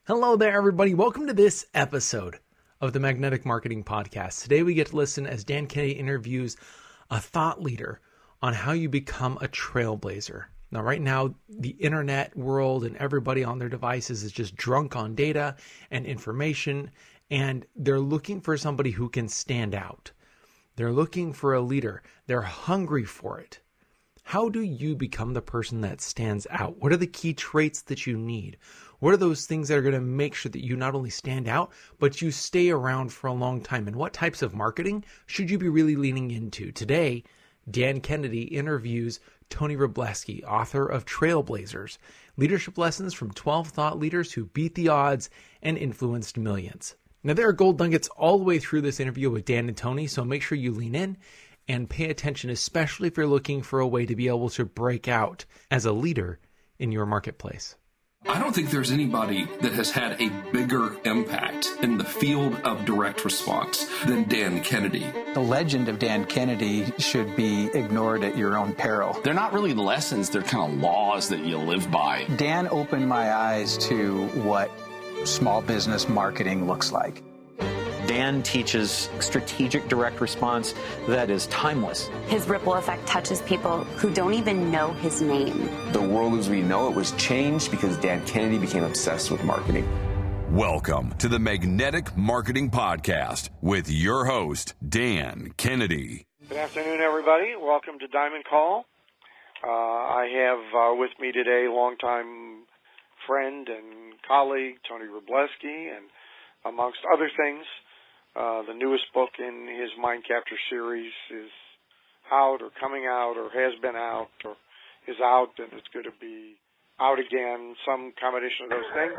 Hello there, everybody. Welcome to this episode of the Magnetic Marketing Podcast. Today we get to listen as Dan Kennedy interviews a thought leader on how you become a trailblazer. Now, right now, the internet world and everybody on their devices is just drunk on data and information, and they're looking for somebody who can stand out. They're looking for a leader. They're hungry for it. How do you become the person that stands out? What are the key traits that you need? What are those things that are going to make sure that you not only stand out, but you stay around for a long time? And what types of marketing should you be really leaning into? Today, Dan Kennedy interviews Tony Wroblewski, author of Trailblazers, Leadership Lessons from 12 Thought Leaders Who Beat the Odds and Influenced Millions. Now, there are gold nuggets all the way through this interview with Dan and Tony, so make sure you lean in and pay attention, especially if you're looking for a way to be able to break out as a leader in your marketplace. I don't think there's anybody that has had a bigger impact in the field of direct response than Dan Kennedy. The legend of Dan Kennedy should be ignored at your own peril. They're not really lessons, they're kind of laws that you live by. Dan opened my eyes to what small business marketing looks like. Dan teaches strategic direct response that is timeless. His ripple effect touches people who don't even know his name. The world as we know it was changed because Dan Kennedy became obsessed with marketing. Welcome to the Magnetic Marketing Podcast with your host, Dan Kennedy. Good afternoon, everybody. Welcome to Diamond Call. I have with me today longtime friend and colleague, Tony Wroblewski, and amongst other things, the newest book in his Mind Capture series is out or coming out or has been out or is out and it's going to be out again, some combination of those things.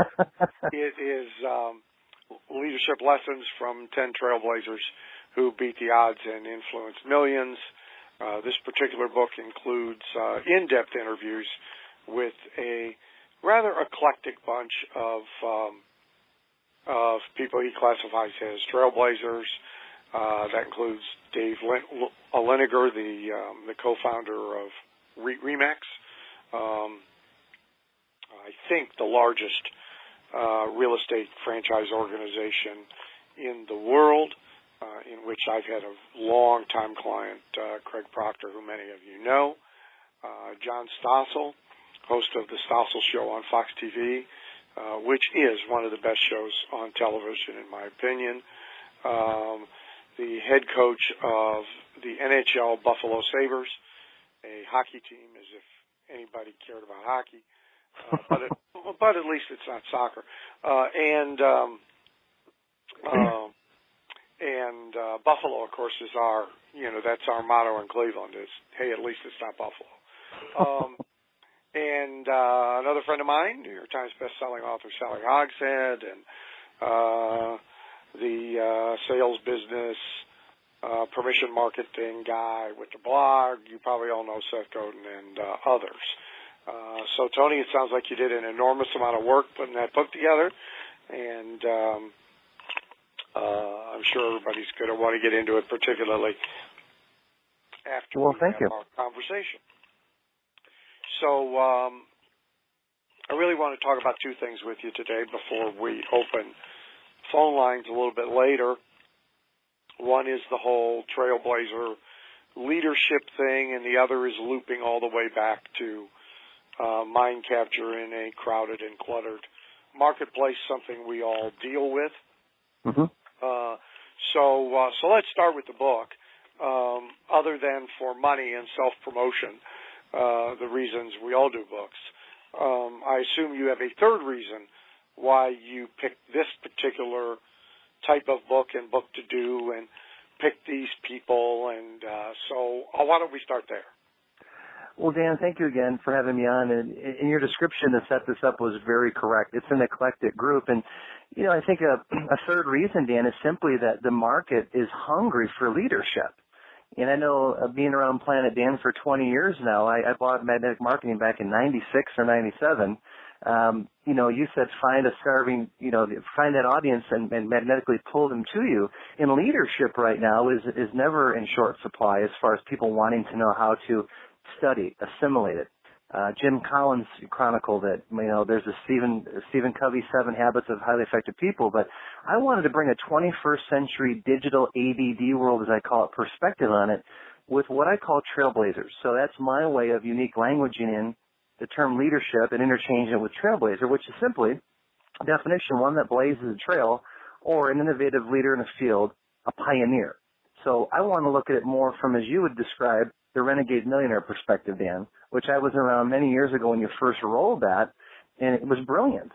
It is Leadership Lessons from 10 Trailblazers Who Beat the Odds and Influenced Millions. This particular book includes in-depth interviews with a rather eclectic bunch of people he classifies as trailblazers. That includes Dave Linegar, the co-founder of Remax. I think the largest real estate franchise organization in the world, in which I've had a long-time client, Craig Proctor, who many of you know. John Stossel, host of the Stossel Show on Fox TV, which is one of the best shows on television, in my opinion. The head coach of the NHL Buffalo Sabres, a hockey team, as if anybody cared about hockey, but at least it's not soccer. And Buffalo, of course, is that's our motto in Cleveland is, hey, at least it's not Buffalo. And another friend of mine, New York Times best-selling author Sally Hogshead, and the sales business permission marketing guy with the blog. You probably all know Seth Godin and others. So, Tony, it sounds like you did an enormous amount of work putting that book together, and I'm sure everybody's going to want to get into it, particularly after we have our conversation. So I really want to talk about two things with you today before we open phone lines a little bit later. One is the whole Trailblazer leadership thing, and the other is looping all the way back to mind capture in a crowded and cluttered marketplace, something we all deal with. Mm-hmm. So let's start with the book. Other than for money and self-promotion, the reasons we all do books. I assume you have a third reason why you picked this particular type of book and book to do and picked these people. And so why don't we start there? Well, Dan, thank you again for having me on. And in your description to set this up was very correct. It's an eclectic group. And, I think a third reason, Dan, is simply that the market is hungry for leadership. And I know being around Planet Dan for 20 years now, I bought Magnetic Marketing back in 96 or 97. You said find a starving, find that audience and magnetically pull them to you. And leadership right now is never in short supply as far as people wanting to know how to study, assimilate it, Jim Collins chronicled it. There's a Stephen Covey 7 Habits of Highly Effective People, but I wanted to bring a 21st century digital ADD world, as I call it, perspective on it with what I call trailblazers. So that's my way of unique languaging in the term leadership and interchanging it with trailblazer, which is simply definition, one that blazes a trail, or an innovative leader in a field, a pioneer. So I want to look at it more from, as you would describe, the renegade millionaire perspective, Dan, which I was around many years ago when you first rolled that, and it was brilliant.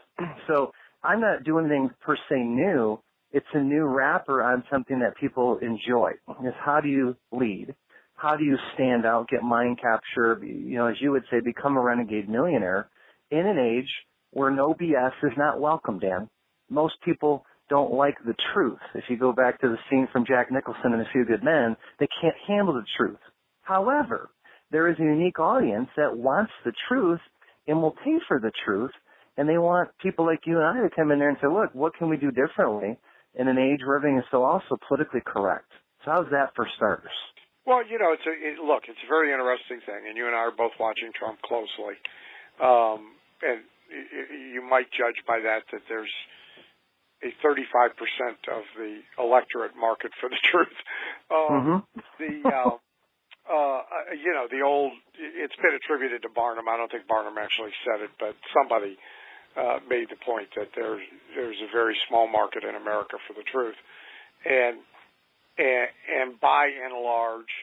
So I'm not doing anything per se new. It's a new wrapper on something that people enjoy. It's how do you lead? How do you stand out, get mind capture, as you would say, become a renegade millionaire in an age where no BS is not welcome, Dan. Most people don't like the truth. If you go back to the scene from Jack Nicholson in A Few Good Men, they can't handle the truth. However, there is a unique audience that wants the truth and will pay for the truth, and they want people like you and I to come in there and say, look, what can we do differently in an age where everything is so also politically correct? So how's that for starters? Well, it's a very interesting thing, and you and I are both watching Trump closely. And you might judge by that there's a 35% of the electorate market for the truth. The old, it's been attributed to Barnum. I don't think Barnum actually said it, but somebody made the point that there's a very small market in America for the truth. And by and large,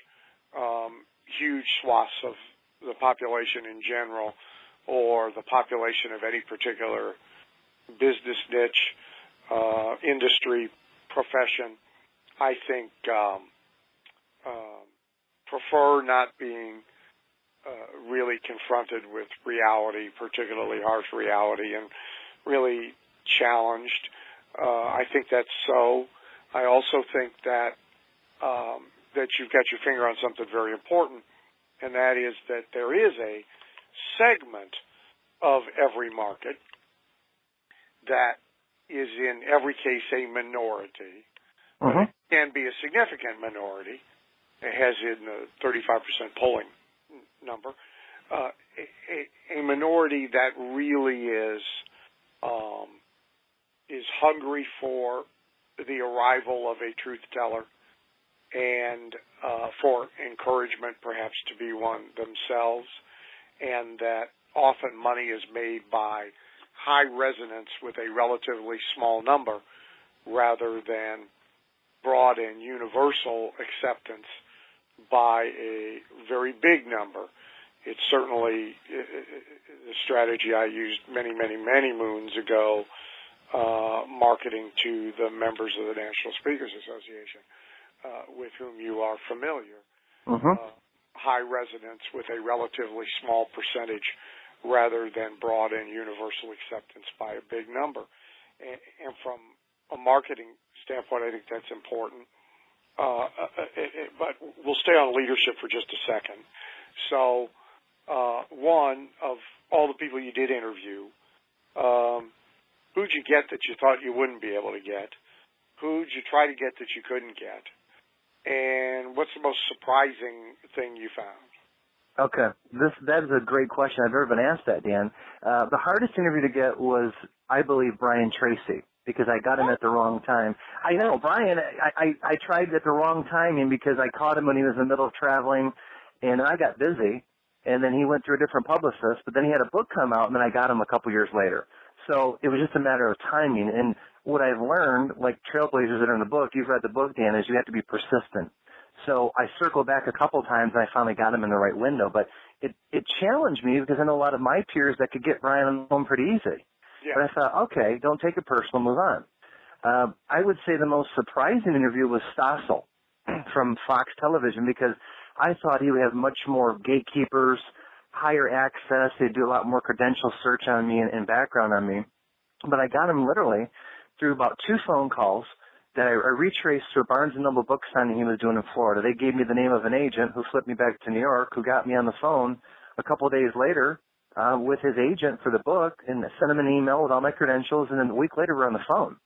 huge swaths of the population in general, or the population of any particular business niche, industry, profession, I think prefer not being really confronted with reality, particularly harsh reality, and really challenged. I think that's so. I also think that you've got your finger on something very important, and that is that there is a segment of every market that is in every case a minority. It can be a significant minority. It has in the 35% polling number. A minority that really is hungry for the arrival of a truth teller and for encouragement perhaps to be one themselves, and that often money is made by high resonance with a relatively small number rather than broad and universal acceptance by a very big number. It's certainly the strategy I used many, many, many moons ago, marketing to the members of the National Speakers Association, with whom you are familiar. High resonance with a relatively small percentage rather than broad and universal acceptance by a big number. And from a marketing standpoint, I think that's important. But we'll stay on leadership for just a second. So, one, of all the people you did interview, who'd you get that you thought you wouldn't be able to get? Who'd you try to get that you couldn't get? And what's the most surprising thing you found? Okay, that is a great question. I've never been asked that, Dan. The hardest interview to get was, I believe, Brian Tracy, because I got him at the wrong time. I know, Brian, I tried at the wrong timing because I caught him when he was in the middle of traveling, and I got busy, and then he went through a different publicist, but then he had a book come out, and then I got him a couple years later. So it was just a matter of timing. And what I've learned, like Trailblazers that are in the book, you've read the book, Dan, is you have to be persistent. So I circled back a couple times, and I finally got him in the right window. But it challenged me because I know a lot of my peers that could get Brian on the phone pretty easy. Yeah. But I thought, okay, don't take it personal, move on. I would say the most surprising interview was Stossel from Fox Television, because I thought he would have much more gatekeepers, higher access. He'd do a lot more credential search on me and background on me. But I got him literally through about 2 phone calls that I retraced to a Barnes & Noble book signing he was doing in Florida. They gave me the name of an agent who flipped me back to New York, who got me on the phone a couple of days later with his agent for the book, and sent him an email with all my credentials, and then a week later we're on the phone.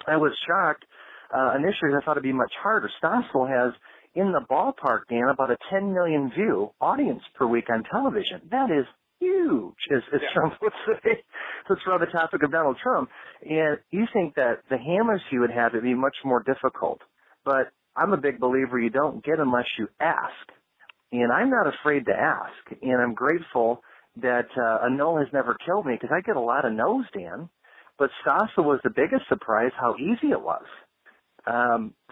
I was shocked. Initially, I thought it'd be much harder. Stossel has, in the ballpark, Dan, about a 10 million view audience per week on television. That is huge, as Trump would say. Let's throw the topic of Donald Trump. And you think that the hammers he would have would be much more difficult. But I'm a big believer you don't get unless you ask. And I'm not afraid to ask. And I'm grateful that a no has never killed me, because I get a lot of no's, Dan. But Stossel was the biggest surprise how easy it was.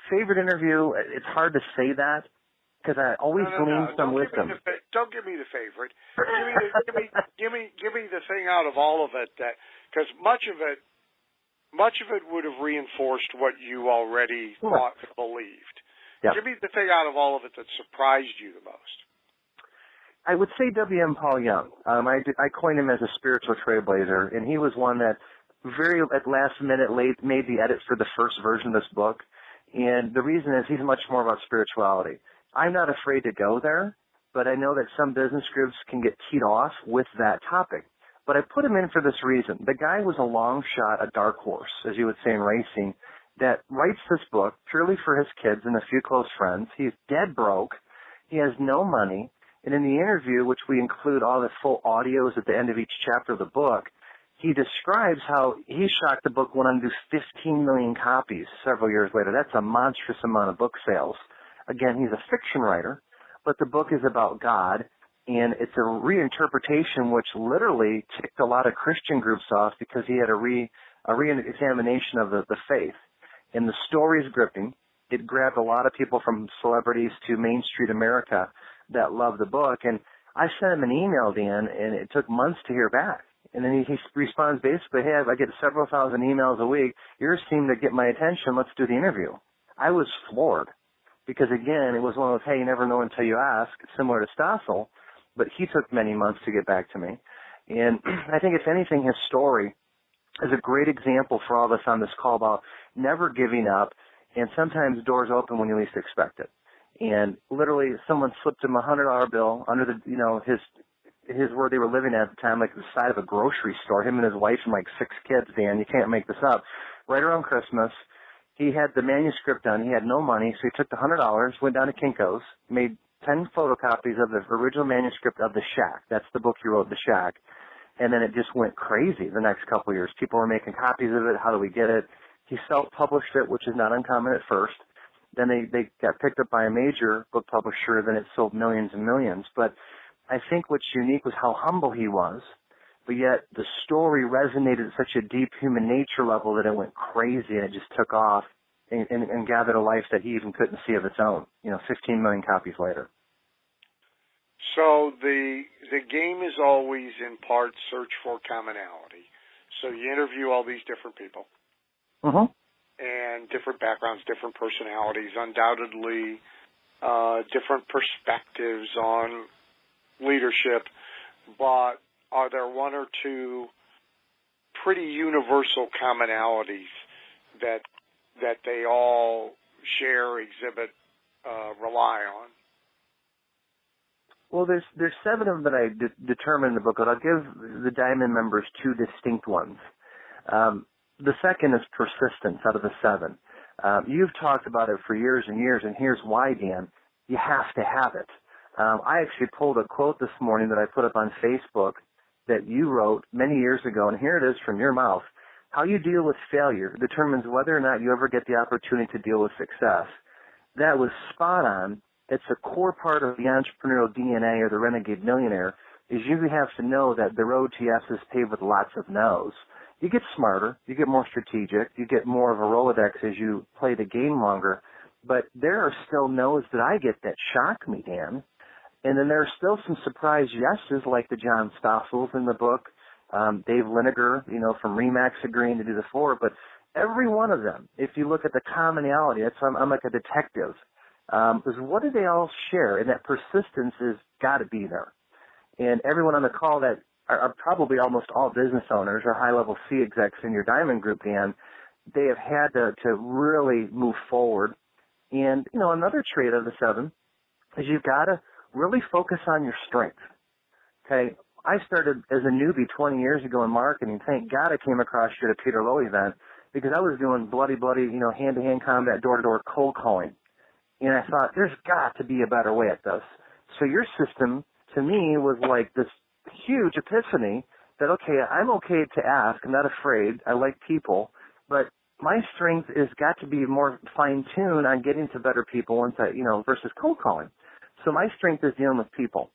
Favorite interview, it's hard to say that, because I always glean some wisdom. Don't give me the favorite. Give me the thing out of all of it, that because much of it would have reinforced what you already thought and believed. Yeah. Give me the thing out of all of it that surprised you the most. I would say W.M. Paul Young. I coined him as a spiritual trailblazer, and he was one that very at last minute made the edit for the first version of this book. And the reason is he's much more about spirituality. I'm not afraid to go there, but I know that some business groups can get teed off with that topic. But I put him in for this reason. The guy was a long shot, a dark horse, as you would say in racing, that writes this book purely for his kids and a few close friends. He's dead broke. He has no money. And in the interview, which we include all the full audios at the end of each chapter of the book, he describes how he's shocked the book went on to do 15 million copies several years later. That's a monstrous amount of book sales. Again, he's a fiction writer, but the book is about God, and it's a reinterpretation which literally ticked a lot of Christian groups off because he had a re-examination of the faith. And the story is gripping. It grabbed a lot of people from celebrities to Main Street America that loved the book. And I sent him an email, Dan, and it took months to hear back. And then he responds basically, hey, I get several thousand emails a week. Yours seem to get my attention. Let's do the interview. I was floored because, again, it was one of those, hey, you never know until you ask, similar to Stossel. But he took many months to get back to me. And I think, if anything, his story is a great example for all of us on this call about never giving up, and sometimes doors open when you least expect it. And literally, someone slipped him a $100 bill under the, his where they were living at the time, like the side of a grocery store. Him and his wife and like 6 kids, Dan. You can't make this up. Right around Christmas, he had the manuscript done. He had no money, so he took the $100, went down to Kinko's, made 10 photocopies of the original manuscript of The Shack. That's the book he wrote, The Shack. And then it just went crazy the next couple of years. People were making copies of it. How do we get it? He self-published it, which is not uncommon at first. Then they got picked up by a major book publisher. Then it sold millions and millions. But I think what's unique was how humble he was, but yet the story resonated at such a deep human nature level that it went crazy, and it just took off and gathered a life that he even couldn't see of its own, 15 million copies later. So the game is always in part search for commonality. So you interview all these different people. Mm-hmm. And different backgrounds, different personalities, undoubtedly different perspectives on leadership, but are there one or two pretty universal commonalities that they all share, exhibit, rely on? Well, there's 7 of them that I determined in the book, but I'll give the Diamond members 2 distinct ones. The second is persistence out of the 7. You've talked about it for years and years, and here's why, Dan. You have to have it. I actually pulled a quote this morning that I put up on Facebook that you wrote many years ago, and here it is from your mouth. How you deal with failure determines whether or not you ever get the opportunity to deal with success. That was spot on. It's a core part of the entrepreneurial DNA or the renegade millionaire, is you have to know that the road to yes is paved with lots of no's. You get smarter, you get more strategic, you get more of a Rolodex as you play the game longer, but there are still no's that I get that shock me, Dan. And then there are still some surprise yeses like the John Stossels in the book, Dave Linegar, from Remax agreeing to do the 4, but every one of them, if you look at the commonality, I'm like a detective, is what do they all share? And that persistence has got to be there. And everyone on the call that are probably almost all business owners or high-level C execs in your Diamond Group, Dan, they have had to really move forward. And, another trait of the 7 is you've got to really focus on your strength. Okay, I started as a newbie 20 years ago in marketing. Thank God I came across you at a Peter Lowe event because I was doing bloody, hand-to-hand combat, door-to-door cold calling. And I thought, there's got to be a better way at this. So your system, to me, was like this huge epiphany that, okay, I'm okay to ask. I'm not afraid. I like people. But my strength is got to be more fine-tuned on getting to better people once I, versus cold calling. So my strength is dealing with people.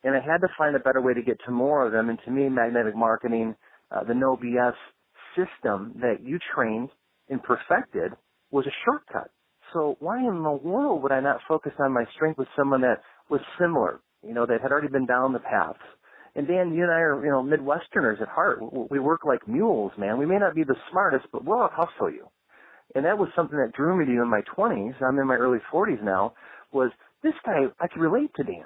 And I had to find a better way to get to more of them. And to me, magnetic marketing, the no BS system that you trained and perfected was a shortcut. So why in the world would I not focus on my strength with someone that was similar, that had already been down the paths? And Dan, you and I are, Midwesterners at heart. We work like mules, man. We may not be the smartest, but we'll out-hustle you. And that was something that drew me to you in my 20s. I'm in my early 40s now, was this guy, I could relate to Dan.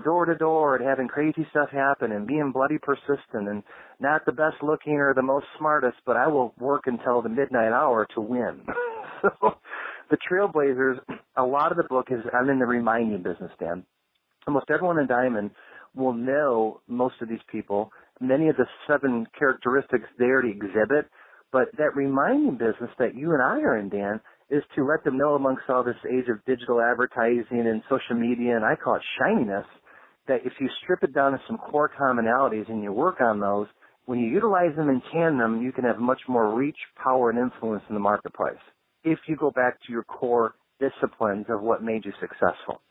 Door to door and having crazy stuff happen and being bloody persistent and not the best looking or the most smartest, but I will work until the midnight hour to win. So the Trailblazers, a lot of the book is, I'm in the reminding business, Dan. Almost everyone in Diamond will know most of these people, many of the 7 characteristics they already exhibit, but that reminding business that you and I are in, Dan, is to let them know amongst all this age of digital advertising and social media, and I call it shininess, that if you strip it down to some core commonalities and you work on those, when you utilize them in tandem, you can have much more reach, power, and influence in the marketplace if you go back to your core disciplines of what made you successful.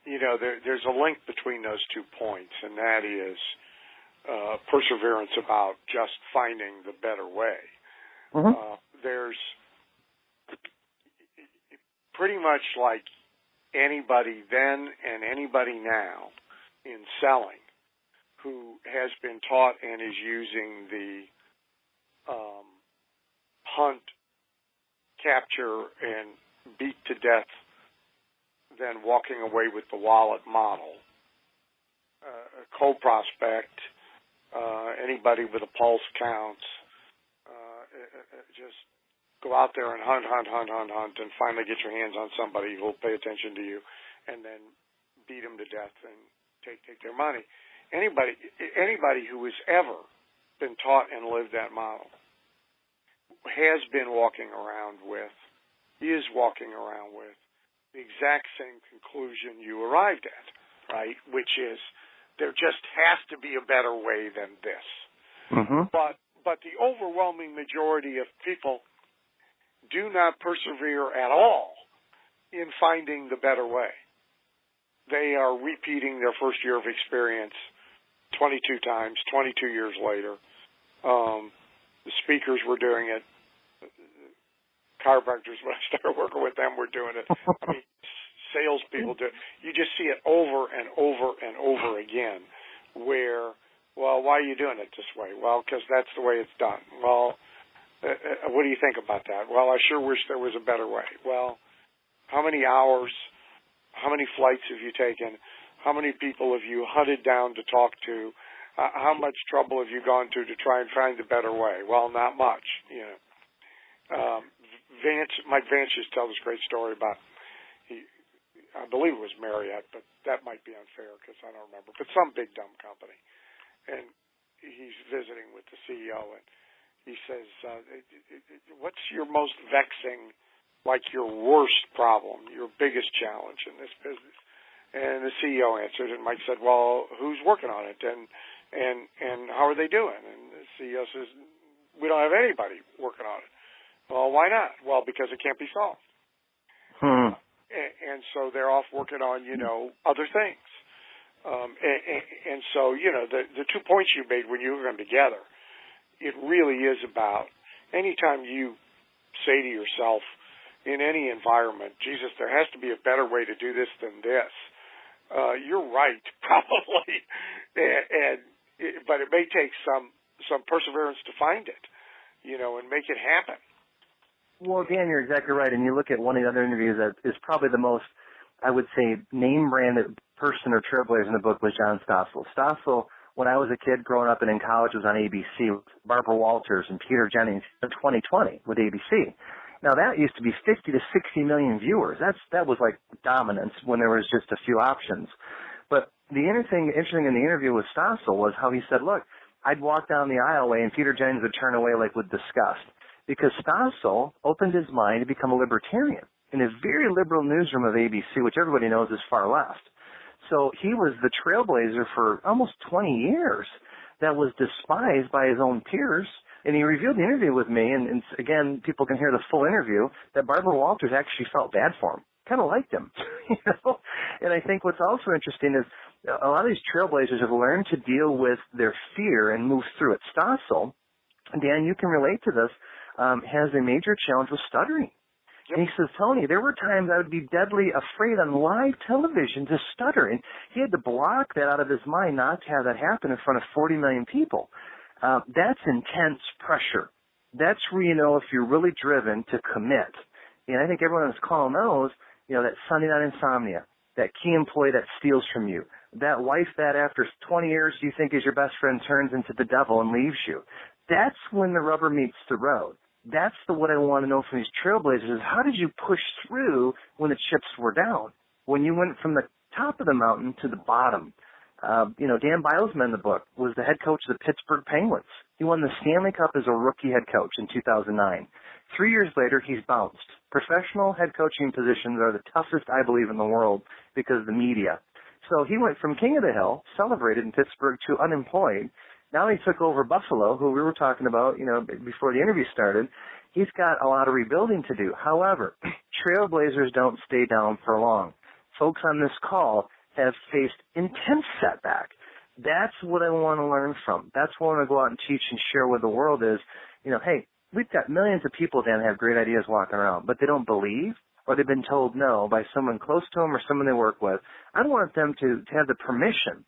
There's a link between those 2 points, and that is perseverance about just finding the better way. Mm-hmm. There's pretty much like anybody then and anybody now in selling who has been taught and is using the hunt, capture, and beat to death, then walking away with the wallet model. Cold prospect, anybody with a pulse counts, just go out there and hunt, and finally get your hands on somebody who will pay attention to you, and then beat them to death and take their money. Anybody who has ever been taught and lived that model has been walking around with, is walking around with the exact same conclusion you arrived at, right? Which is there just has to be a better way than this. Mm-hmm. But the overwhelming majority of people do not persevere at all in finding the better way. They are repeating their first year of experience 22 times, 22 years later. The speakers were doing it. Chiropractors, when I started working with them, were doing it. I mean, salespeople do it. You just see it over and over and over again where, well, why are you doing it this way? Well, because that's the way it's done. Well, what do you think about that? Well, I sure wish there was a better way. Well, how many hours, how many flights have you taken? How many people have you hunted down to talk to? How much trouble have you gone to try and find the better way? Well, not much, Mike Vance used to tell this great story about, I believe it was Marriott, but that might be unfair because I don't remember, but some big dumb company. And he's visiting with the CEO, and he says, what's your most vexing, like your worst problem, your biggest challenge in this business? And the CEO answered, and Mike said, well, who's working on it, and how are they doing? And the CEO says, we don't have anybody working on it. Well, why not? Well, because it can't be solved. And so they're off working on, other things. And so, the 2 points you made when you were them together, it really is about anytime you say to yourself in any environment, Jesus, there has to be a better way to do this than this. You're right, probably. But it may take some perseverance to find it, and make it happen. Well, Dan, you're exactly right. And you look at one of the other interviews that is probably the most, I would say, name-branded person or trailblazer in the book was John Stossel. Stossel, when I was a kid growing up and in college, was on ABC with Barbara Walters and Peter Jennings in 2020 with ABC. Now, that used to be 50 to 60 million viewers. That was like dominance when there was just a few options. But the interesting in the interview with Stossel was how he said, look, I'd walk down the aisleway and Peter Jennings would turn away like with disgust. Because Stossel opened his mind to become a libertarian in a very liberal newsroom of ABC, which everybody knows is far left. So he was the trailblazer for almost 20 years that was despised by his own peers. And he revealed the interview with me, and again, people can hear the full interview, that Barbara Walters actually felt bad for him, kind of liked him. And I think what's also interesting is a lot of these trailblazers have learned to deal with their fear and move through it. Stossel, Dan, you can relate to this, has a major challenge with stuttering. Yep. And he says, Tony, there were times I would be deadly afraid on live television to stutter. And he had to block that out of his mind not to have that happen in front of 40 million people. That's intense pressure. That's where you know if you're really driven to commit. And I think everyone on this call knows, that Sunday night insomnia, that key employee that steals from you, that wife that after 20 years you think is your best friend turns into the devil and leaves you. That's when the rubber meets the road. That's what I want to know from these trailblazers is how did you push through when the chips were down, when you went from the top of the mountain to the bottom? Dan Bilesman in the book was the head coach of the Pittsburgh Penguins. He won the Stanley Cup as a rookie head coach in 2009. 3 years later, he's bounced. Professional head coaching positions are the toughest, I believe, in the world because of the media. So he went from king of the hill, celebrated in Pittsburgh, to unemployed. Now he took over Buffalo, who we were talking about, before the interview started. He's got a lot of rebuilding to do. However, trailblazers don't stay down for long. Folks on this call have faced intense setback. That's what I want to learn from. That's what I want to go out and teach and share with the world is, hey, we've got millions of people that have great ideas walking around, but they don't believe or they've been told no by someone close to them or someone they work with. I want them to have the permission,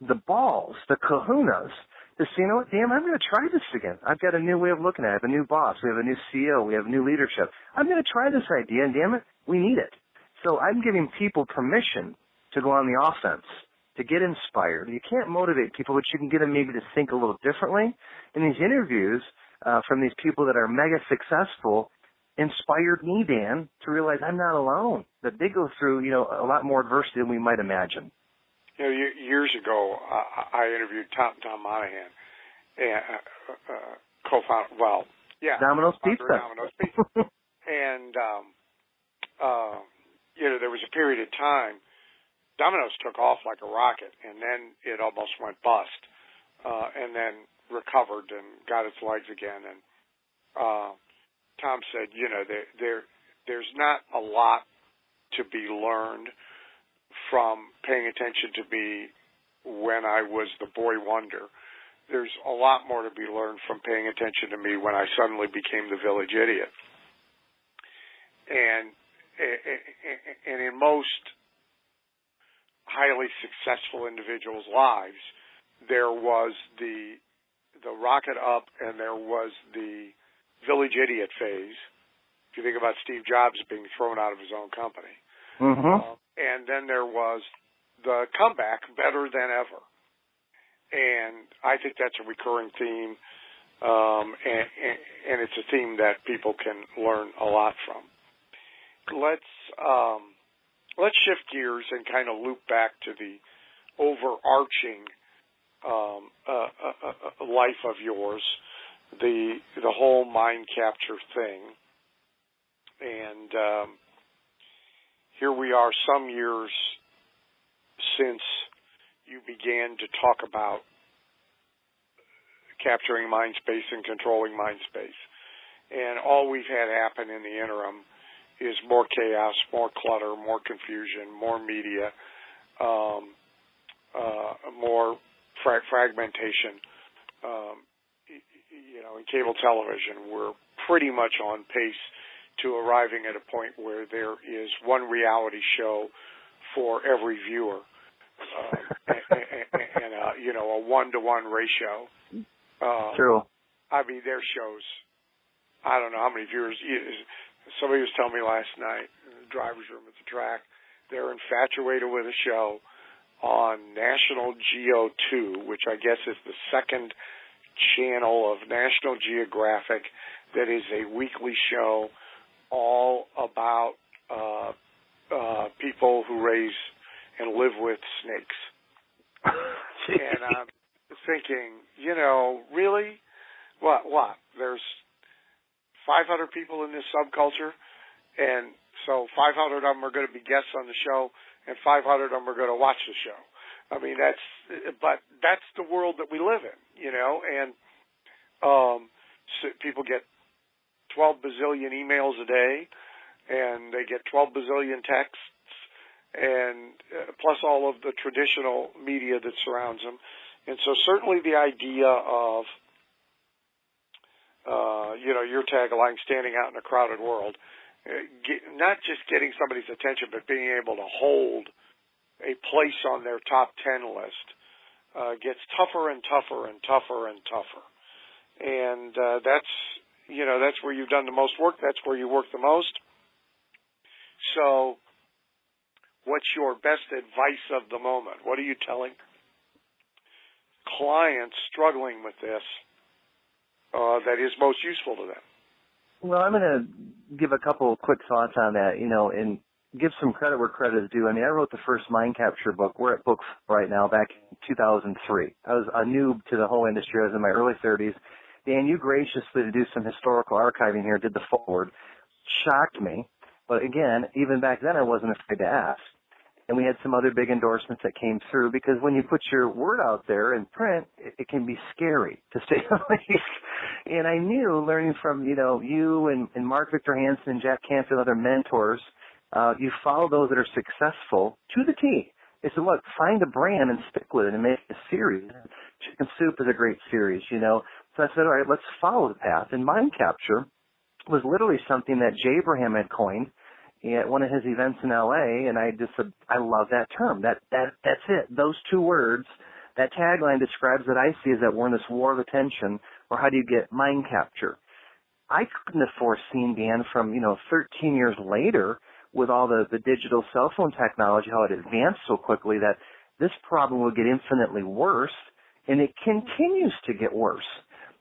the balls, the kahunas to say, what, damn, I'm going to try this again. I've got a new way of looking at it. I have a new boss. We have a new CEO. We have new leadership. I'm going to try this idea, and damn it, we need it. So I'm giving people permission to go on the offense, to get inspired. You can't motivate people, but you can get them maybe to think a little differently. In these interviews from these people that are mega successful inspired me, Dan, to realize I'm not alone, that they go through, a lot more adversity than we might imagine. Years ago, I interviewed Tom Monahan, co-founder, Domino's Pizza. And, there was a period of time, Domino's took off like a rocket, and then it almost went bust, and then recovered and got its legs again. And Tom said, there's not a lot to be learned from paying attention to me when I was the boy wonder. There's a lot more to be learned from paying attention to me when I suddenly became the village idiot. And in most highly successful individuals' lives, there was the rocket up and there was the village idiot phase. If you think about Steve Jobs being thrown out of his own company. Mm-hmm. And then there was the comeback, better than ever. And I think that's a recurring theme, and it's a theme that people can learn a lot from. Let's shift gears and kind of loop back to the overarching life of yours, the whole mind capture thing. And here we are some years since you began to talk about capturing mind space and controlling mind space. And all we've had happen in the interim is more chaos, more clutter, more confusion, more media, more fragmentation. In cable television, we're pretty much on pace to arriving at a point where there is one reality show for every viewer, and a 1-to-1 ratio. True. I mean, their shows, I don't know how many viewers. Somebody was telling me last night in the driver's room at the track, they're infatuated with a show on National Geo 2, which I guess is the second channel of National Geographic that is a weekly show all about people who raise and live with snakes. And I'm thinking, really? What? There's 500 people in this subculture, and so 500 of them are going to be guests on the show, and 500 of them are going to watch the show. I mean, that's the world that we live in, and so people get 12 bazillion emails a day, and they get 12 bazillion texts, and plus all of the traditional media that surrounds them. And so certainly the idea of, your tagline, standing out in a crowded world, not just getting somebody's attention, but being able to hold a place on their top 10 list gets tougher and tougher and tougher and tougher. And that's where you've done the most work. That's where you work the most. So what's your best advice of the moment? What are you telling clients struggling with this that is most useful to them? Well, I'm going to give a couple of quick thoughts on that, and give some credit where credit is due. I mean, I wrote the first mind capture book. We're at book right now, back in 2003. I was a noob to the whole industry. I was in my early 30s. Dan, you graciously, to do some historical archiving here, did the forward. Shocked me. But again, even back then, I wasn't afraid to ask. And we had some other big endorsements that came through, because when you put your word out there in print, it can be scary, to say the least. And I knew, learning from, you and Mark Victor Hansen, Jack Canfield, other mentors, you follow those that are successful to the T. They said, look, find a brand and stick with it and make a series. Chicken Soup is a great series, So I said, all right, let's follow the path. And mind capture was literally something that Jay Abraham had coined at one of his events in L.A., and I just said, I love that term. That's it. Those two words, that tagline describes what I see as that we're in this war of attention, or how do you get mind capture? I couldn't have foreseen, Dan, from, 13 years later, with all the digital cell phone technology, how it advanced so quickly, that this problem would get infinitely worse, and it continues to get worse.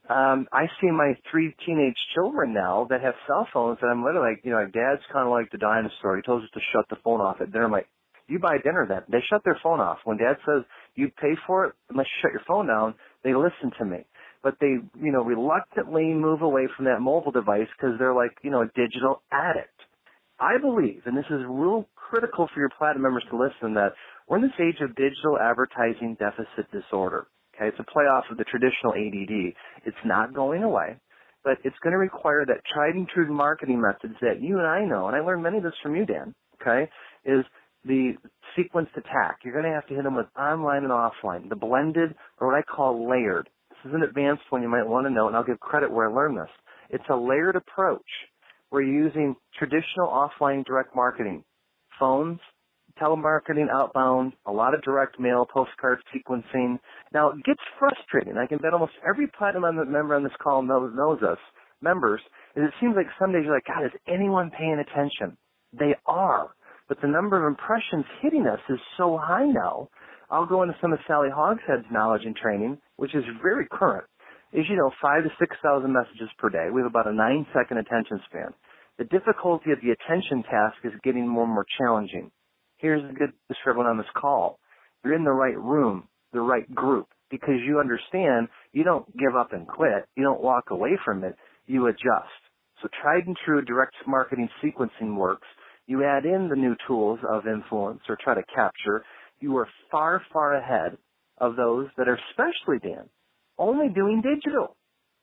I see my 3 teenage children now that have cell phones, and I'm literally like, Dad's kind of like the dinosaur. He told us to shut the phone off at dinner. I'm like, you buy dinner then. They shut their phone off. When Dad says, you pay for it, unless you shut your phone down, they listen to me. But they, reluctantly move away from that mobile device because they're like, a digital addict. I believe, and this is real critical for your Platinum members to listen, that we're in this age of digital advertising deficit disorder. Okay, it's a playoff of the traditional ADD. It's not going away, but it's going to require that tried and true marketing methods that you and I know, and I learned many of this from you, Dan, okay, is the sequenced attack. You're going to have to hit them with online and offline, the blended, or what I call layered. This is an advanced one you might want to know, and I'll give credit where I learned this. It's a layered approach where you're using traditional offline direct marketing, phones, telemarketing, outbound, a lot of direct mail, postcard sequencing. Now, it gets frustrating. I can bet almost every Platinum member on this call knows us, members, is it seems like some days you're like, God, is anyone paying attention? They are. But the number of impressions hitting us is so high now. I'll go into some of Sally Hogshead's knowledge and training, which is very current. Is, 5,000 to 6,000 messages per day. We have about a 9-second attention span. The difficulty of the attention task is getting more and more challenging. Here's a good news for everyone on this call. You're in the right room, the right group, because you understand you don't give up and quit. You don't walk away from it. You adjust. So tried and true direct marketing sequencing works. You add in the new tools of influence or try to capture. You are far, far ahead of those that are, especially, Dan, only doing digital.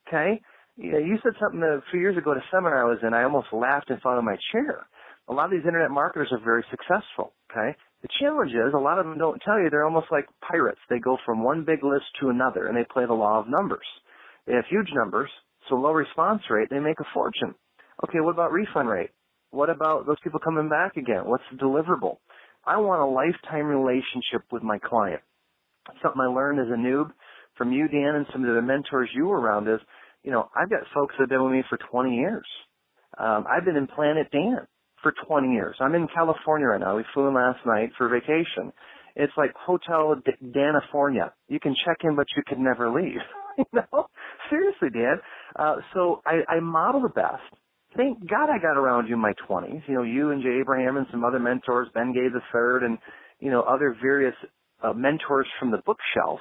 Okay? You said something a few years ago at a seminar I was in. I almost laughed and fell out of my chair. A lot of these internet marketers are very successful, okay? The challenge is a lot of them don't tell you they're almost like pirates. They go from one big list to another, and they play the law of numbers. They have huge numbers, so low response rate, they make a fortune. Okay, what about refund rate? What about those people coming back again? What's the deliverable? I want a lifetime relationship with my client. Something I learned as a noob from you, Dan, and some of the mentors you were around is, I've got folks that have been with me for 20 years. I've been in Planet Dan for 20 years. I'm in California right now. We flew in last night for vacation. It's like Hotel Danifornia. You can check in, but you can never leave. Seriously, Dan. So I model the best. Thank God I got around you in my 20s. You and Jay Abraham and some other mentors, Ben Gay III, and, other various mentors from the bookshelf.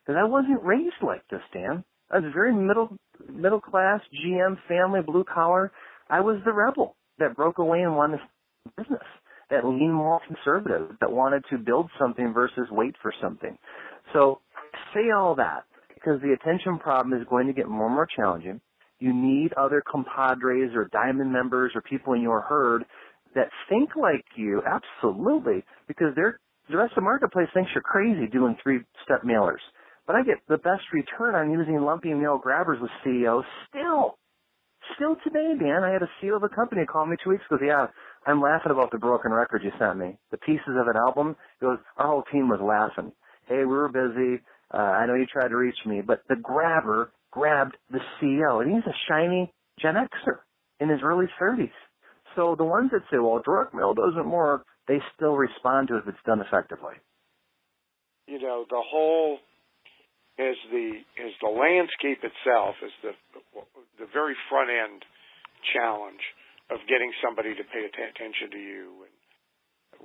Because I wasn't raised like this, Dan. I was very middle class, GM, family, blue collar. I was the rebel that broke away and won this business. that lean more conservative, that wanted to build something versus wait for something. So say all that because the attention problem is going to get more and more challenging. You need other compadres or diamond members or people in your herd that think like you, absolutely, because the rest of the marketplace thinks you're crazy doing 3-step mailers. But I get the best return on using lumpy mail grabbers with CEOs still today, Dan. I had a CEO of a company call me 2 weeks ago. Yeah, I'm laughing about the broken record you sent me. The pieces of an album. He goes, our whole team was laughing. Hey, we were busy. I know you tried to reach me, but the grabber grabbed the CEO, and he's a shiny Gen Xer in his early 30s. So the ones that say, well, direct mail doesn't work, they still respond to it if it's done effectively. You know, the whole is the landscape itself is the very front end challenge of getting somebody to pay attention to you and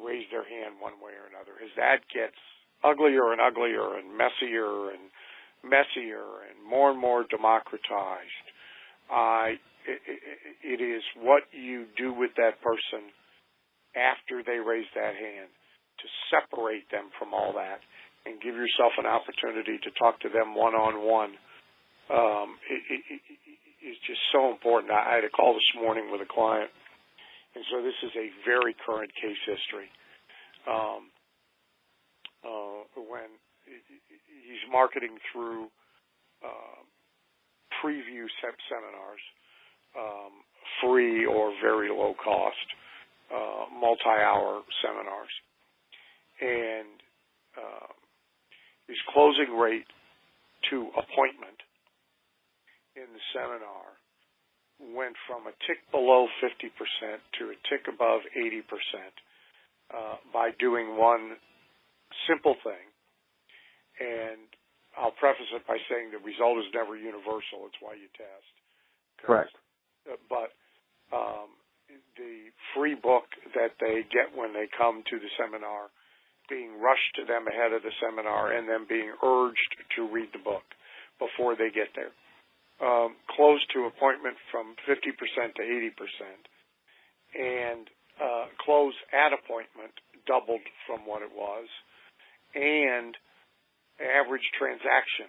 raise their hand one way or another. As that gets uglier and uglier and messier and more democratized, it is what you do with that person after they raise that hand to separate them from all that and give yourself an opportunity to talk to them one-on-one. It's just so important. I had a call this morning with a client, and so this is a very current case history. When he's marketing through preview seminars, free or very low cost, multi-hour seminars, and his closing rate to appointment in the seminar went from a tick below 50% to a tick above 80% by doing one simple thing. And I'll preface it by saying the result is never universal. It's why you test. Correct. But the free book that they get when they come to the seminar being rushed to them ahead of the seminar and then being urged to read the book before they get there. Close to appointment from 50% to 80%. And close at appointment doubled from what it was. And average transaction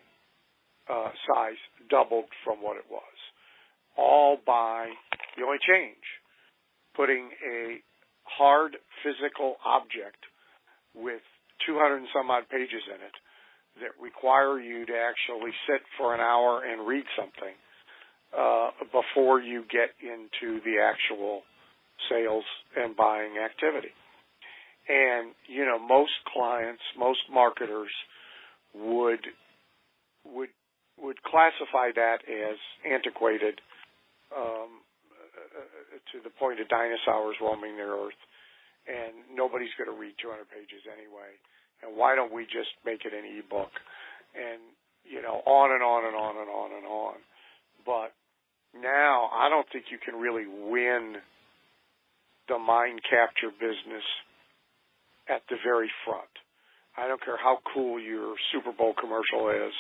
size doubled from what it was. All by the only change, putting a hard physical object with 200 and some odd pages in it that require you to actually sit for an hour and read something before you get into the actual sales and buying activity. And, you know, most clients, most marketers would classify that as antiquated to the point of dinosaurs roaming the earth, and nobody's going to read 200 pages anyway. And why don't we just make it an e-book? And, you know, on and on and on and on and on. But now I don't think you can really win the mind capture business at the very front. I don't care how cool your Super Bowl commercial is.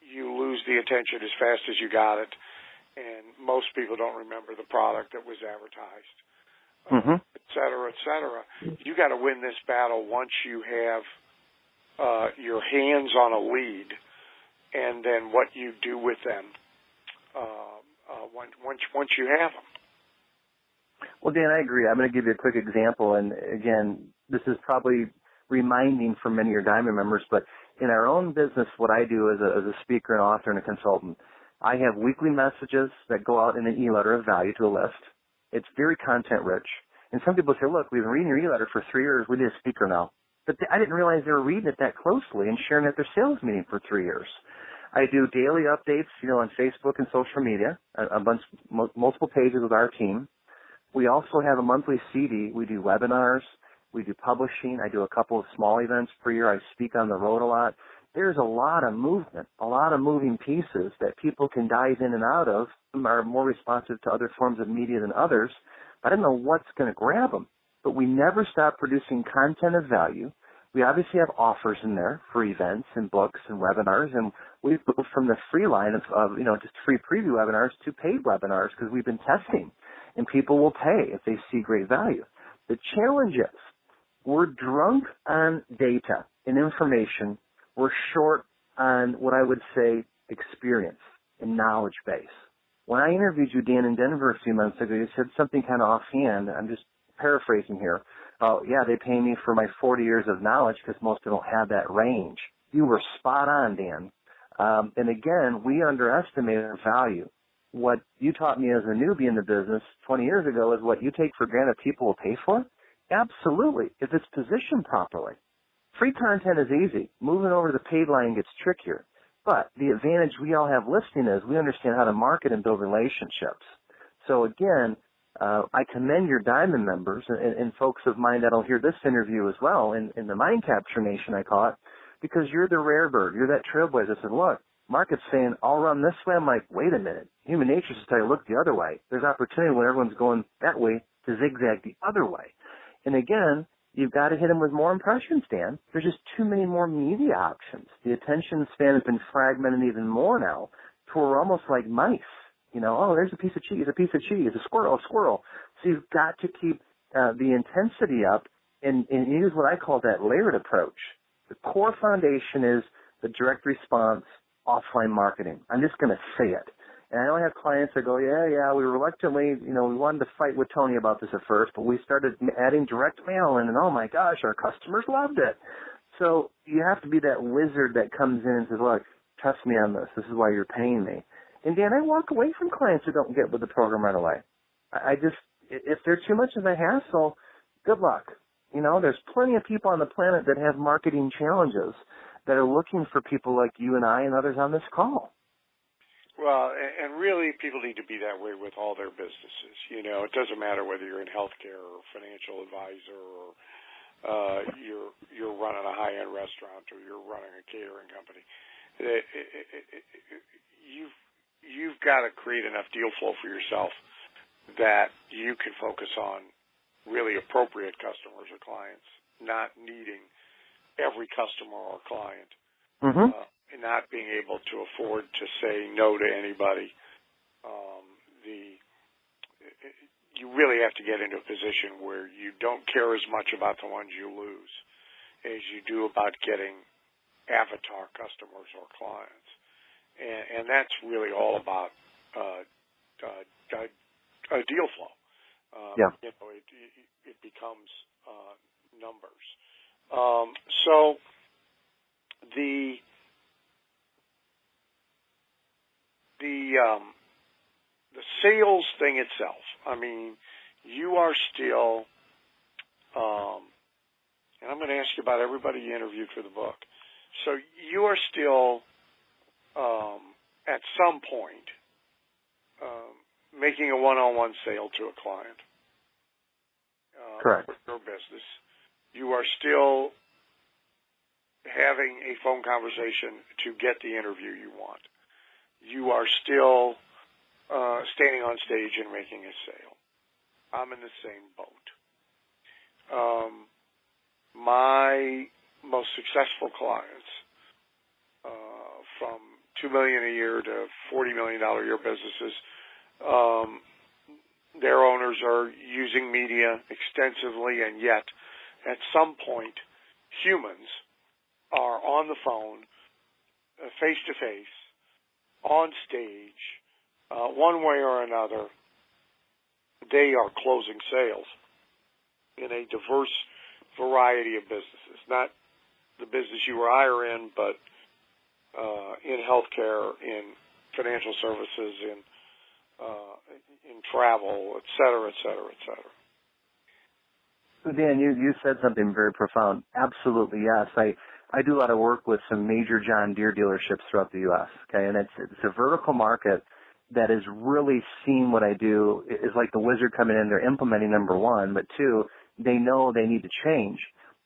You lose the attention as fast as you got it, and most people don't remember the product that was advertised, et cetera, et cetera. You got to win this battle once you have your hands on a lead, and then what you do with them once you have them. Well, Dan, I agree. I'm going to give you a quick example, and again, this is probably reminding for many of your Diamond members, but in our own business, what I do as a speaker and author and a consultant, I have weekly messages that go out in an e-letter of value to a list. It's very content-rich. And some people say, look, we've been reading your e-letter for 3 years. We need a speaker now. But I didn't realize they were reading it that closely and sharing it at their sales meeting for 3 years. I do daily updates, you know, on Facebook and social media, multiple pages with our team. We also have a monthly CD. We do webinars. We do publishing. I do a couple of small events per year. I speak on the road a lot. There's a lot of movement, a lot of moving pieces that people can dive in and out of. Some are more responsive to other forms of media than others. I don't know what's going to grab them, but we never stop producing content of value. We obviously have offers in there for events and books and webinars, and we've moved from the free line of you know, just free preview webinars to paid webinars because we've been testing. and people will pay if they see great value. The challenge is we're drunk on data and information. We're short on what I would say experience and knowledge base. When I interviewed you, Dan, in Denver a few months ago, you said something kind of offhand. I'm just paraphrasing here. Oh, yeah, they pay me for my 40 years of knowledge because most don't have that range. You were spot on, Dan. And again, we underestimate our value. What you taught me as a newbie in the business 20 years ago is what you take for granted people will pay for? Absolutely, if it's positioned properly. Free content is easy. Moving over to the paid line gets trickier. But the advantage we all have listening is we understand how to market and build relationships. So again, I commend your Diamond members and folks of mine that'll hear this interview as well in the Mind Capture Nation, I call it, because you're the rare bird. You're that trailblazer. I said, look, market's saying, I'll run this way. I'm like, wait a minute. Human nature says tell you, look the other way. There's opportunity when everyone's going that way to zigzag the other way. And again, you've got to hit them with more impressions, Dan. There's just too many more media options. The attention span has been fragmented even more now to where we're almost like mice. You know, oh, there's a piece of cheese, a squirrel. So you've got to keep the intensity up and use what I call that layered approach. The core foundation is the direct response offline marketing. I'm just going to say it. And I don't have clients that go, yeah, we reluctantly, we wanted to fight with Tony about this at first, but we started adding direct mail in, and oh my gosh, our customers loved it. So you have to be that wizard that comes in and says, look, trust me on this. This is why you're paying me. And Dan, I walk away from clients who don't get with the program right away. If they're too much of a hassle, good luck. There's plenty of people on the planet that have marketing challenges that are looking for people like you and I and others on this call. Well, and really people need to be that way with all their businesses. It doesn't matter whether you're in healthcare or financial advisor or you're running a high-end restaurant or you're running a catering company. You've got to create enough deal flow for yourself that you can focus on really appropriate customers or clients, not needing every customer or client. Mm-hmm. And not being able to afford to say no to anybody. You really have to get into a position where you don't care as much about the ones you lose as you do about getting avatar customers or clients. And that's really all about deal flow. Yeah. It becomes numbers. So the sales thing itself, you are still, and I'm going to ask you about everybody you interviewed for the book. So you are still, at some point, making a one-on-one sale to a client. Correct. For your business. You are still having a phone conversation to get the interview you want. You are still standing on stage and making a sale. I'm in the same boat. My most successful clients, from $2 million a year to $40 million a year businesses, their owners are using media extensively, and yet at some point humans are on the phone, face-to-face, on stage, one way or another. They are closing sales in a diverse variety of businesses, not the business you or I are in, but in healthcare, in financial services, in travel, et cetera, et cetera, et cetera. So Dan, you said something very profound. Absolutely, yes. I do a lot of work with some major John Deere dealerships throughout the U.S., okay, and it's a vertical market that is really seeing what I do. Is like the wizard coming in, they're implementing, number one, but two, they know they need to change.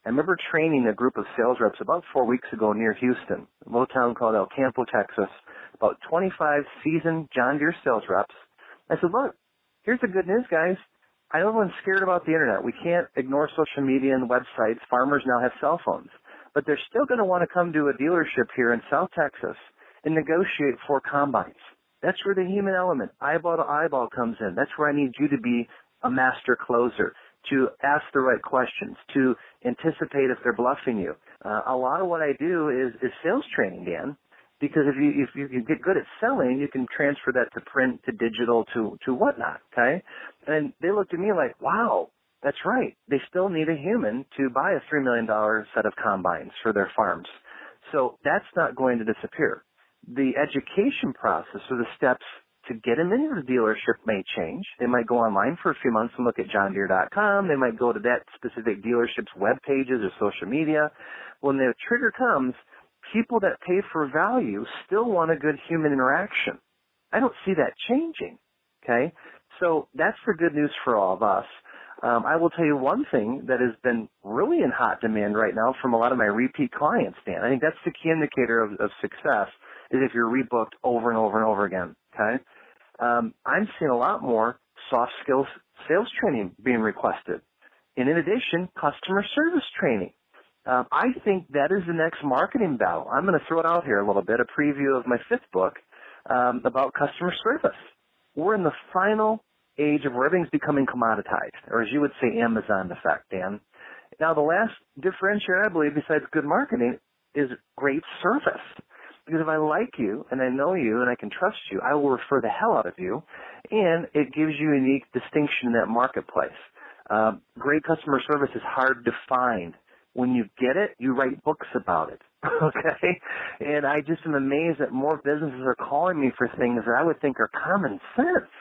I remember training a group of sales reps about 4 weeks ago near Houston, a little town called El Campo, Texas, about 25 seasoned John Deere sales reps. I said, look, here's the good news, guys. I know everyone's scared about the internet. We can't ignore social media and websites. Farmers now have cell phones. But they're still going to want to come to a dealership here in South Texas and negotiate for combines. That's where the human element, eyeball to eyeball, comes in. That's where I need you to be a master closer, to ask the right questions, to anticipate if they're bluffing you. A lot of what I do is sales training, Dan, because if you get good at selling, you can transfer that to print, to digital, to whatnot, okay? And they looked at me like, wow, that's right. They still need a human to buy a $3 million set of combines for their farms. So that's not going to disappear. The education process or the steps to get them into the dealership may change. They might go online for a few months and look at johndeere.com. They might go to that specific dealership's web pages or social media. When the trigger comes, people that pay for value still want a good human interaction. I don't see that changing, okay? So that's the good news for all of us. I will tell you one thing that has been really in hot demand right now from a lot of my repeat clients, Dan. I think that's the key indicator of success is if you're rebooked over and over and over again, okay? I'm seeing a lot more soft skills sales training being requested. And in addition, customer service training. I think that is the next marketing battle. I'm going to throw it out here a little bit, a preview of my 5th book about customer service. We're in the final age of where everything's becoming commoditized, or as you would say, Amazon effect, Dan. Now, the last differentiator, I believe, besides good marketing, is great service. Because if I like you, and I know you, and I can trust you, I will refer the hell out of you, and it gives you a unique distinction in that marketplace. Great customer service is hard to find. When you get it, you write books about it, okay? And I just am amazed that more businesses are calling me for things that I would think are common sense.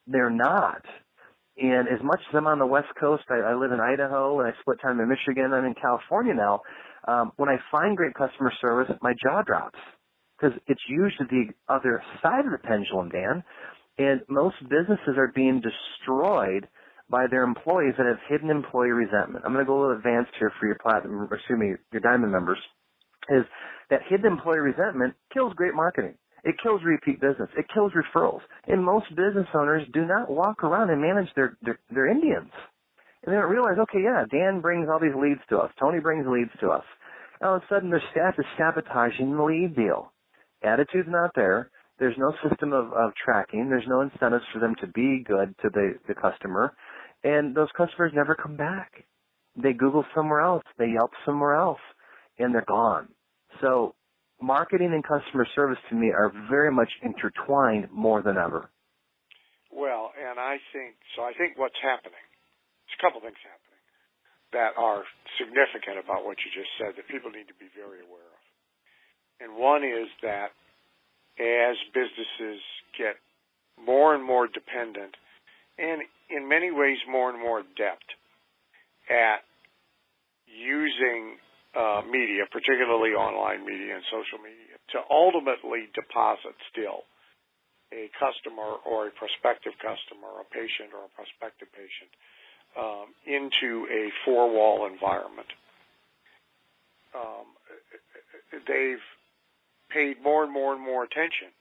They're not. And as much as I'm on the West Coast, I live in Idaho, and I split time in Michigan. I'm in California now. When I find great customer service, my jaw drops because it's usually the other side of the pendulum, Dan. And most businesses are being destroyed by their employees that have hidden employee resentment. I'm going to go a little advanced here for your platinum, your diamond members, is that hidden employee resentment kills great marketing. It kills repeat business. It kills referrals. And most business owners do not walk around and manage their Indians. And they don't realize, okay, yeah, Dan brings all these leads to us. Tony brings leads to us. All of a sudden, their staff is sabotaging the lead deal. Attitude's not there. There's no system of tracking. There's no incentives for them to be good to the customer. And those customers never come back. They Google somewhere else. They Yelp somewhere else. And they're gone. So marketing and customer service to me are very much intertwined more than ever. Well, and I think what's happening, there's a couple things happening that are significant about what you just said that people need to be very aware of. And one is that as businesses get more and more dependent and in many ways more and more adept at using media, particularly online media and social media, to ultimately deposit still a customer or a prospective customer, a patient or a prospective patient, into a four-wall environment. They've paid more and more and more attention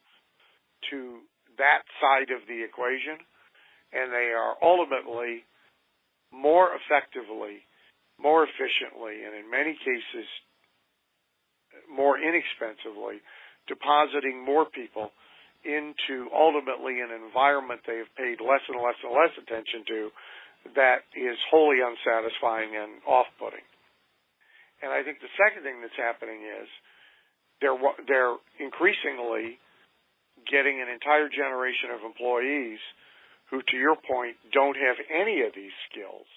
to that side of the equation, and they are ultimately more effectively, more efficiently, and in many cases more inexpensively, depositing more people into ultimately an environment they have paid less and less and less attention to that is wholly unsatisfying and off-putting. And I think the second thing that's happening is they're increasingly getting an entire generation of employees who, to your point, don't have any of these skills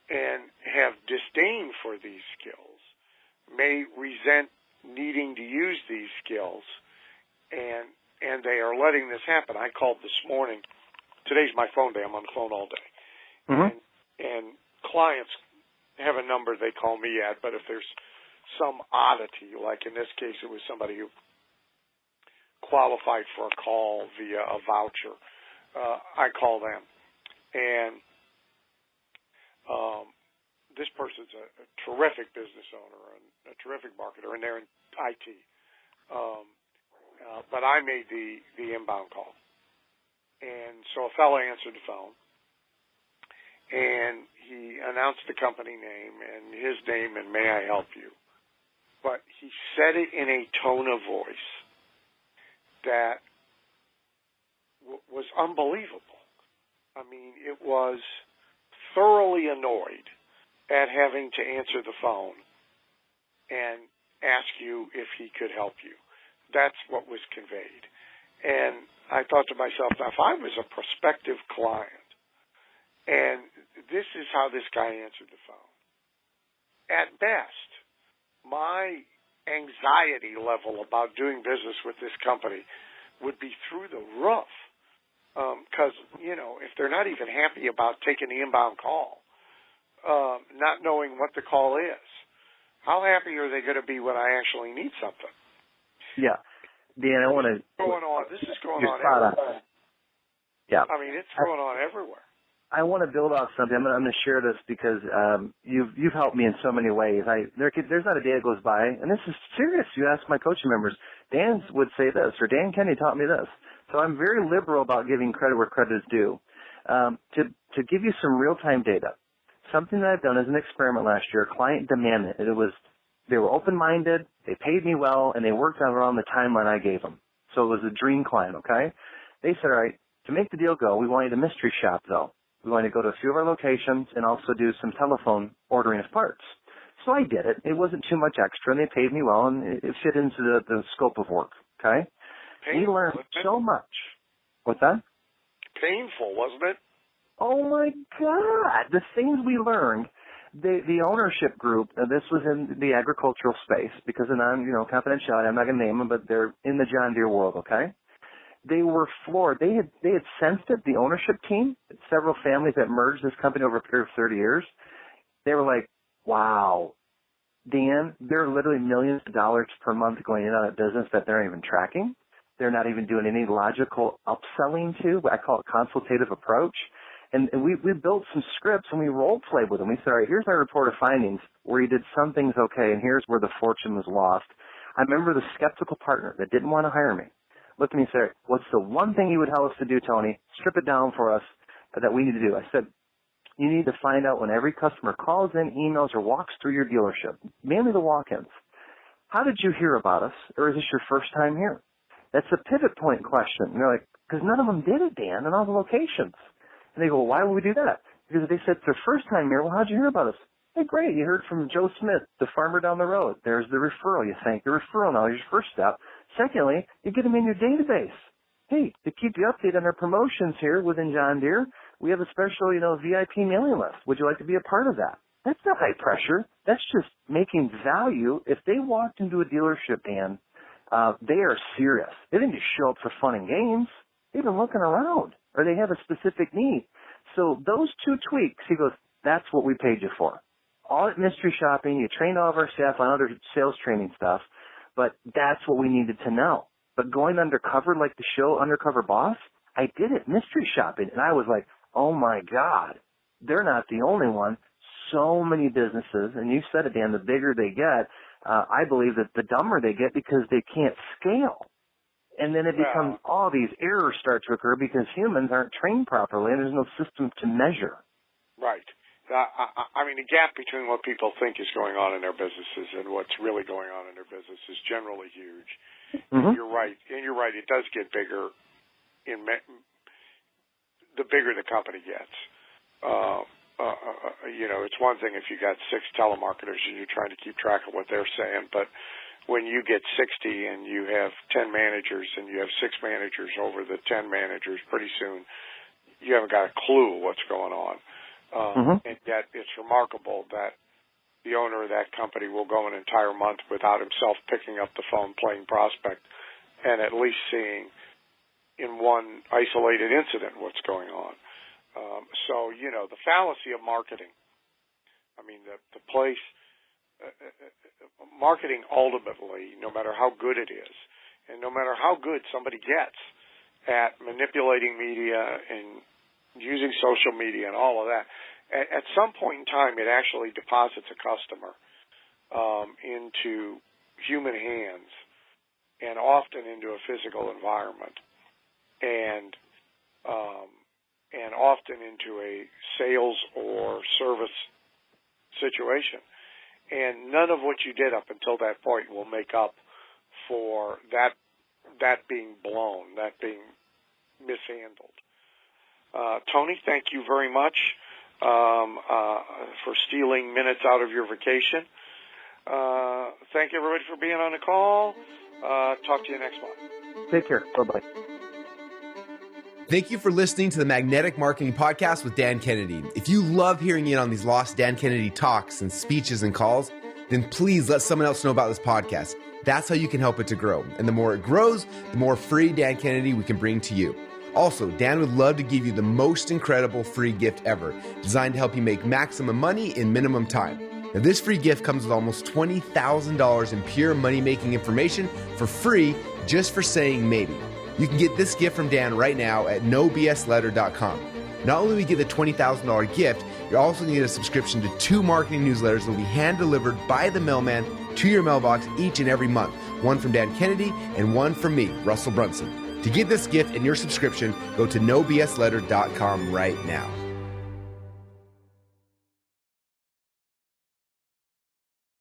and have disdain for these skills, may resent needing to use these skills, and they are letting this happen. I called this morning. Today's my phone day. I'm on the phone all day. Mm-hmm. And clients have a number they call me at, but if there's some oddity, like in this case it was somebody who qualified for a call via a voucher, I call them. And this person's a terrific business owner and a terrific marketer, and they're in IT. But I made the inbound call. And so a fellow answered the phone, and he announced the company name and his name and may I help you. But he said it in a tone of voice that was unbelievable. I mean, it was thoroughly annoyed at having to answer the phone and ask you if he could help you. That's what was conveyed. And I thought to myself, now if I was a prospective client and this is how this guy answered the phone, at best, my anxiety level about doing business with this company would be through the roof. Because, if they're not even happy about taking the inbound call, not knowing what the call is, how happy are they going to be when I actually need something? Yeah. Dan, I want to... This is going on everywhere. Yeah. I mean, it's going on everywhere. I want to build off something. I'm going to share this because you've helped me in so many ways. There's not a day that goes by, and this is serious. You ask my coaching members, Dan would say this, or Dan Kennedy taught me this. So I'm very liberal about giving credit where credit is due. To give you some real-time data, something that I've done as an experiment last year, a client demanded it. They were open-minded, they paid me well, and they worked out around the timeline I gave them. So it was a dream client, okay? They said, all right, to make the deal go, we want you to mystery shop, though. We want you to go to a few of our locations and also do some telephone ordering of parts. So I did it. It wasn't too much extra, and they paid me well, and it fit into the scope of work, okay? We learned so much. What's that? Painful, wasn't it? Oh, my God. The things we learned, the ownership group, this was in the agricultural space because of confidentiality. I'm not going to name them, but they're in the John Deere world, okay? They were floored. They had sensed it, the ownership team, several families that merged this company over a period of 30 years. They were like, wow, Dan, there are literally millions of dollars per month going in on a business that they're not even tracking. They're not even doing any logical upselling to. I call it consultative approach. And we built some scripts and we role played with them. We said, all right, here's our report of findings where you did some things okay, and here's where the fortune was lost. I remember the skeptical partner that didn't want to hire me looked at me and said, what's the one thing you would tell us to do, Tony? Strip it down for us that we need to do. I said, you need to find out when every customer calls in, emails, or walks through your dealership, mainly the walk-ins. How did you hear about us, or is this your first time here? That's a pivot point question. And they're like, because none of them did it, Dan, in all the locations. And they go, well, why would we do that? Because they said it's their first time here. Well, how'd you hear about us? Hey, great. You heard from Joe Smith, the farmer down the road. There's the referral. You thank the referral knowledge, your first step. Secondly, you get them in your database. Hey, to keep you updated on our promotions here within John Deere, we have a special, VIP mailing list. Would you like to be a part of that? That's not high pressure. That's just making value. If they walked into a dealership, Dan, they are serious. They didn't just show up for fun and games. They've been looking around, or they have a specific need. So those two tweaks, he goes, that's what we paid you for. All at mystery shopping, you trained all of our staff on other sales training stuff, but that's what we needed to know. But going undercover like the show Undercover Boss, I did it, mystery shopping, and I was like, oh my God, they're not the only one. So many businesses, and you said it, Dan, the bigger they get, I believe that the dumber they get because they can't scale. And then it becomes all these errors start to occur because humans aren't trained properly and there's no system to measure. Right. I mean, the gap between what people think is going on in their businesses and what's really going on in their business is generally huge. Mm-hmm. You're right. And you're right. It does get bigger the bigger the company gets. It's one thing if you got 6 telemarketers and you're trying to keep track of what they're saying, but when you get 60 and you have 10 managers and you have 6 managers over the 10 managers, pretty soon you haven't got a clue what's going on. And yet it's remarkable that the owner of that company will go an entire month without himself picking up the phone, playing prospect, and at least seeing in one isolated incident what's going on. So, the fallacy of marketing, I mean, the place, marketing ultimately, no matter how good it is, and no matter how good somebody gets at manipulating media and using social media and all of that, at some point in time it actually deposits a customer into human hands and often into a physical environment and often into a sales or service situation. And none of what you did up until that point will make up for that being blown, that being mishandled. Tony, thank you very much for stealing minutes out of your vacation. Thank everybody for being on the call. Talk to you next month. Take care. Bye-bye. Thank you for listening to the Magnetic Marketing Podcast with Dan Kennedy. If you love hearing in on these lost Dan Kennedy talks and speeches and calls, then please let someone else know about this podcast. That's how you can help it to grow. And the more it grows, the more free Dan Kennedy we can bring to you. Also, Dan would love to give you the most incredible free gift ever, designed to help you make maximum money in minimum time. Now, this free gift comes with almost $20,000 in pure money-making information for free just for saying maybe. You can get this gift from Dan right now at nobsletter.com. Not only do we get the $20,000 gift, you're also going to get a subscription to 2 marketing newsletters that will be hand-delivered by the mailman to your mailbox each and every month. One from Dan Kennedy and one from me, Russell Brunson. To get this gift and your subscription, go to nobsletter.com right now.